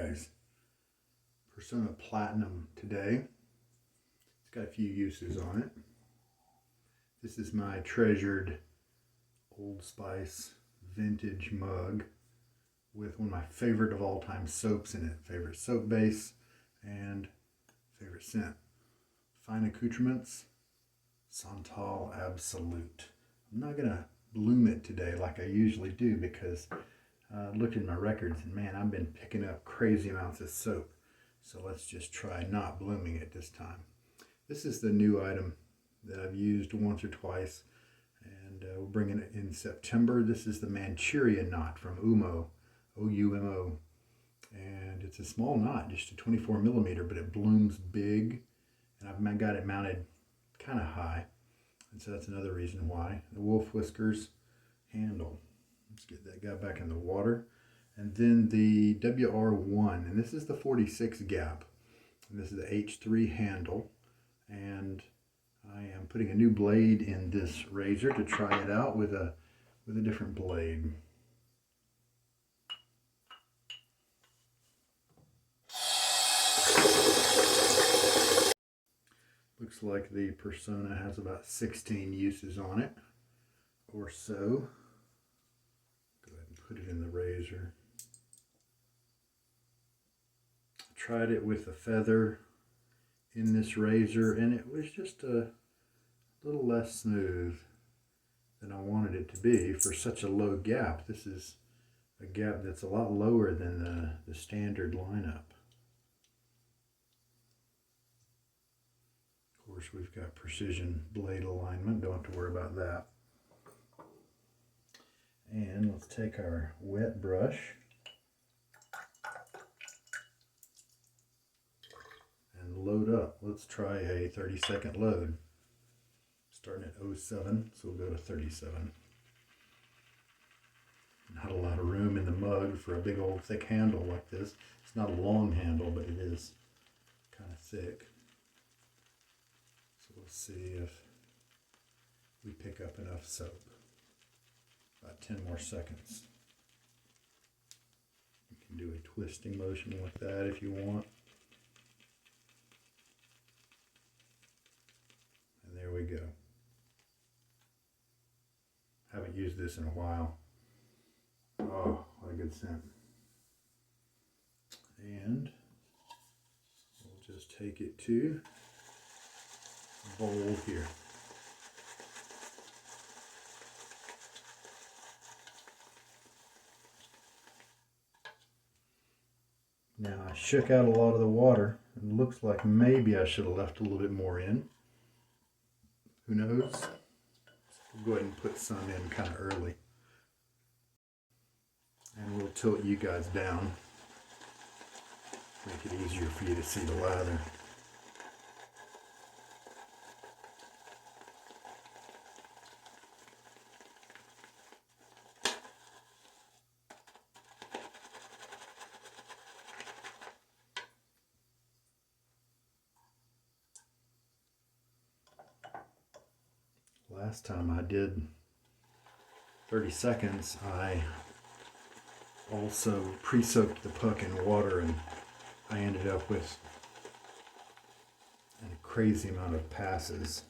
guys, Personna Platinum today. It's got a few uses on it. This is my treasured Old Spice vintage mug with one of my favorite of all time soaps in it. Favorite soap base and favorite scent. Fine Accoutrements, Santal Absolut. I'm not going to bloom it today like I usually do because I looked at my records and man, I've been picking up crazy amounts of soap. So let's just try not blooming it this time. This is the new item that I've used once or twice, and we're bringing it in September. This is the Manchuria knot from Oumo, O-U-M-O. And it's a small knot, just a 24 millimeter, but it blooms big. And I've got it mounted kind of high. And so that's another reason why. The Whiskers handle. Let's get that guy back in the water. And then the WR1, and this is the 46 gap. And this is the H3 handle. And I am putting a new blade in this razor to try it out with a different blade. Looks like the Personna has about 16 uses on it or so. Go ahead and put it in the razor. I tried it with a feather in this razor and it was just a little less smooth than I wanted it to be for such a low gap. This is a gap that's a lot lower than the standard lineup. Of course, we've got precision blade alignment, don't have to worry about that. And let's take our wet brush and load up. Let's try a 30-second load. Starting at 07, so we'll go to 37. Not a lot of room in the mug for a big old thick handle like this. It's not a long handle, but it is kind of thick. So we'll see if we pick up enough soap. About 10 more seconds. You can do a twisting motion with that if you want. And there we go. Haven't used this in a while. Oh, what a good scent. And we'll just take it to a bowl here. Now I shook out a lot of the water. It looks like maybe I should have left a little bit more in. Who knows? We'll go ahead and put some in kind of early. And we'll tilt you guys down. Make it easier for you to see the lather. Last time I did 30 seconds, I also pre-soaked the puck in water and I ended up with a crazy amount of passes.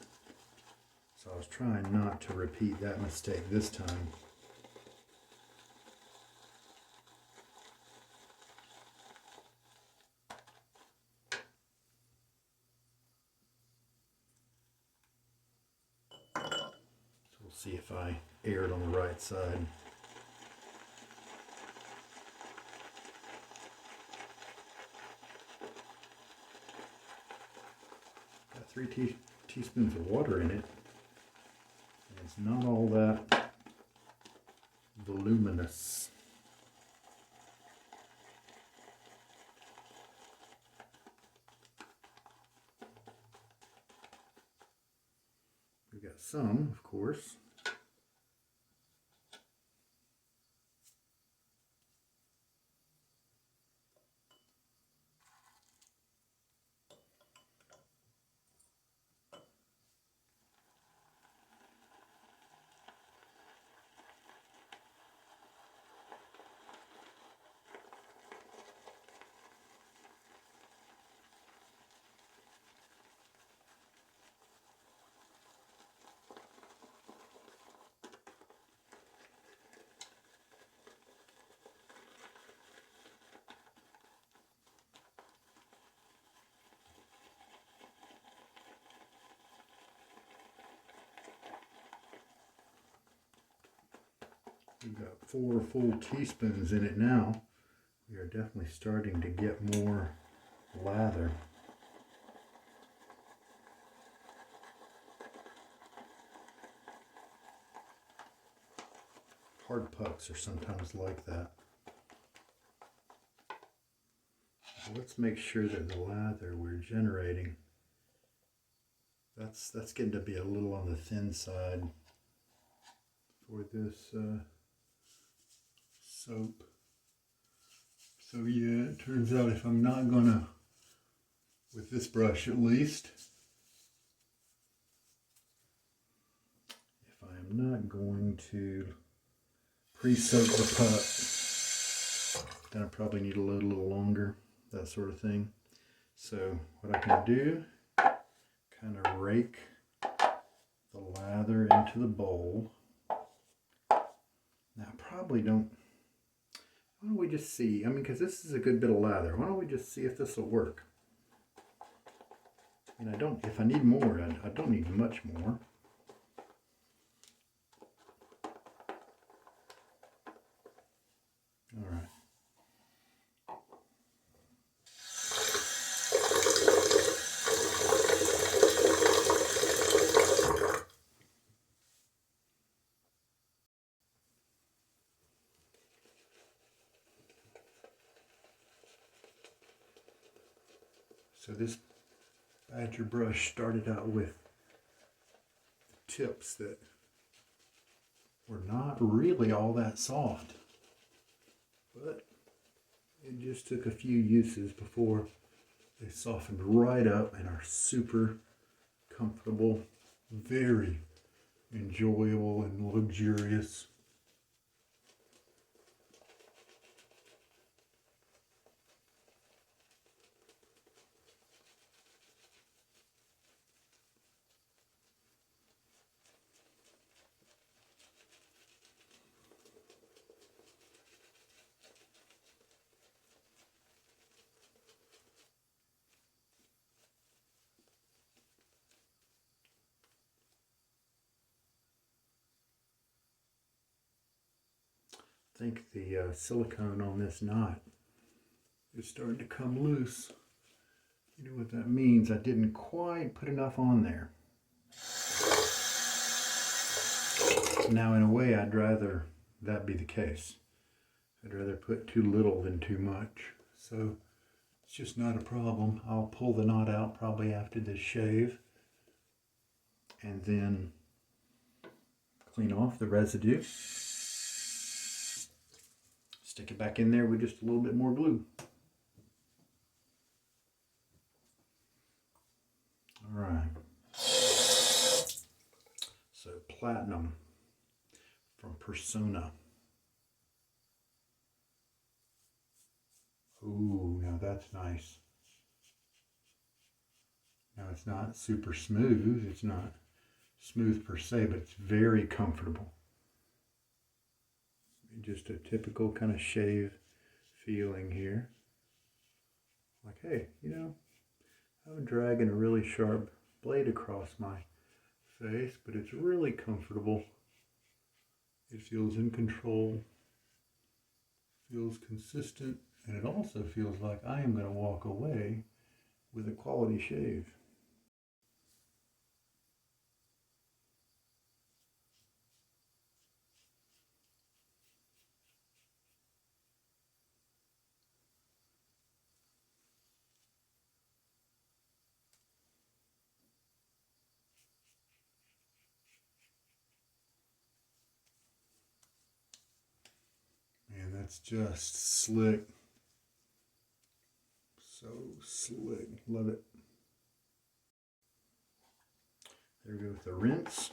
So I was trying not to repeat that mistake this time. See if I aired on the right side. Got 3 teaspoons of water in it. And it's not all that voluminous. We got some, of course. We've got 4 full teaspoons in it now. We are definitely starting to get more lather. Hard pucks are sometimes like that. Let's make sure that the lather we're generating, that's getting to be a little on the thin side for this soap. So yeah, it turns out if I'm not gonna, with this brush at least, if I am not going to pre-soak the puck, then I probably need a little longer, that sort of thing. So what I can do, kind of rake the lather into the bowl. Now I probably don't, why don't we just see, I mean, because this is a good bit of lather, why don't we just see if this will work? And I don't, if I need more, I don't need much more. All right. So this badger brush started out with tips that were not really all that soft, but it just took a few uses before they softened right up and are super comfortable, very enjoyable and luxurious. I think the silicone on this knot is starting to come loose. You know what that means? I didn't quite put enough on there. Now in a way I'd rather that be the case. I'd rather put too little than too much. So it's just not a problem. I'll pull the knot out probably after this shave and then clean off the residue. Stick it back in there with just a little bit more glue. All right. So Platinum from Personna. Ooh, now that's nice. Now it's not super smooth. It's not smooth per se, but it's very comfortable. Just a typical kind of shave feeling here. Like, hey, you know, I'm dragging a really sharp blade across my face, but it's really comfortable. It feels in control, feels consistent, and it also feels like I am going to walk away with a quality shave. Man, that's just slick. So slick. Love it. There we go with the rinse.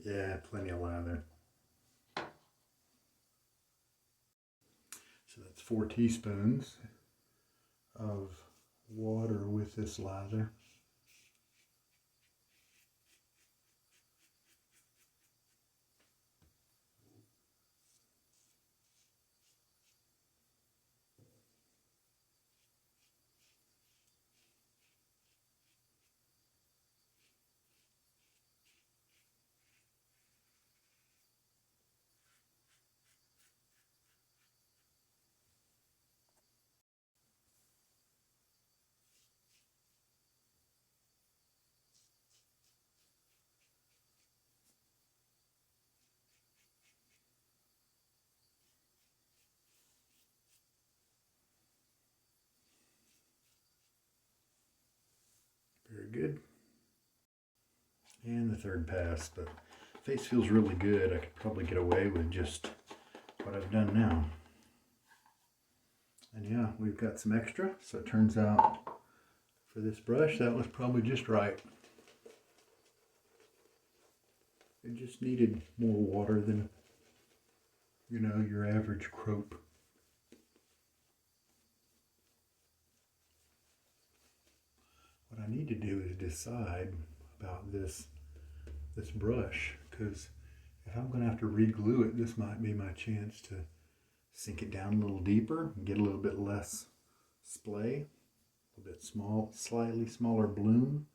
Yeah, plenty of lather. So that's 4 teaspoons of water with this lather. Very good. And the third pass, but face feels really good. I could probably get away with just what I've done now. And yeah, we've got some extra, so it turns out for this brush that was probably just right. It just needed more water than, you know, your average crope. What I need to do is decide about this brush, because if I'm going to have to re-glue it, this might be my chance to sink it down a little deeper and get a little bit less splay, a little bit slightly smaller bloom.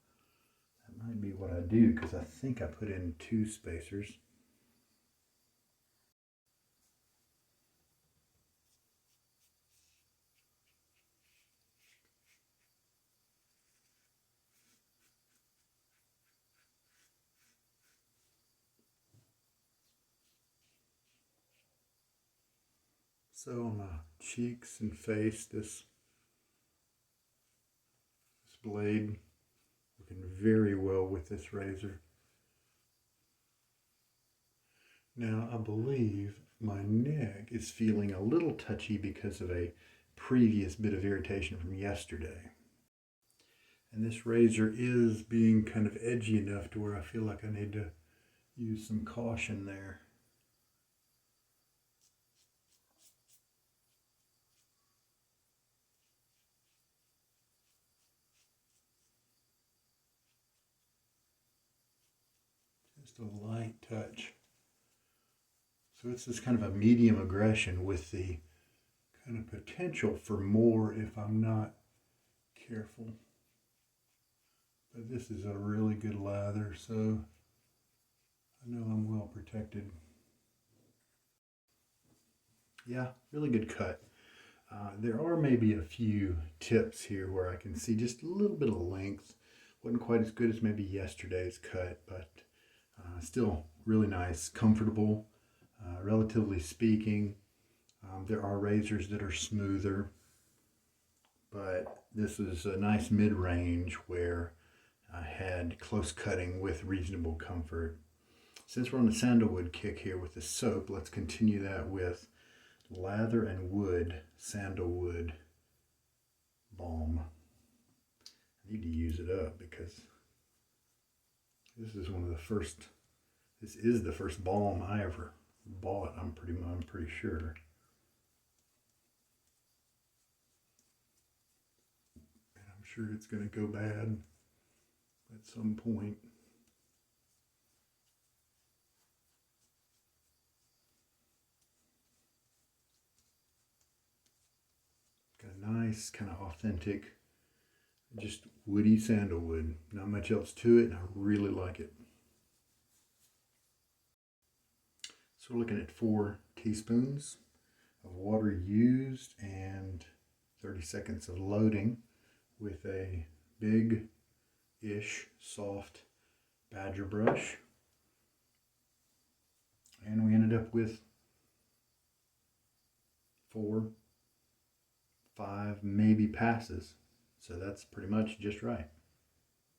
That might be what I do, because I think I put in 2 spacers. So on my cheeks and face, this blade working very well with this razor. Now I believe my neck is feeling a little touchy because of a previous bit of irritation from yesterday. And this razor is being kind of edgy enough to where I feel like I need to use some caution there. Just a light touch. So it's this kind of a medium aggression with the kind of potential for more if I'm not careful. But this is a really good lather, so I know I'm well protected. Yeah, really good cut. There are maybe a few tips here where I can see just a little bit of length. Wasn't quite as good as maybe yesterday's cut, but still really nice, comfortable, relatively speaking. There are razors that are smoother, but this is a nice mid-range where I had close cutting with reasonable comfort. Since we're on the sandalwood kick here with the soap, let's continue that with Lather and Wood Sandalwood Balm. I need to use it up because this is this is the first balm I ever bought, I'm pretty sure. And I'm sure it's going to go bad at some point. Got a nice kind of authentic, just woody sandalwood. Not much else to it, and I really like it. So we're looking at 4 teaspoons of water used and 30 seconds of loading with a big-ish soft badger brush. And we ended up with 4, 5 maybe passes. So that's pretty much just right.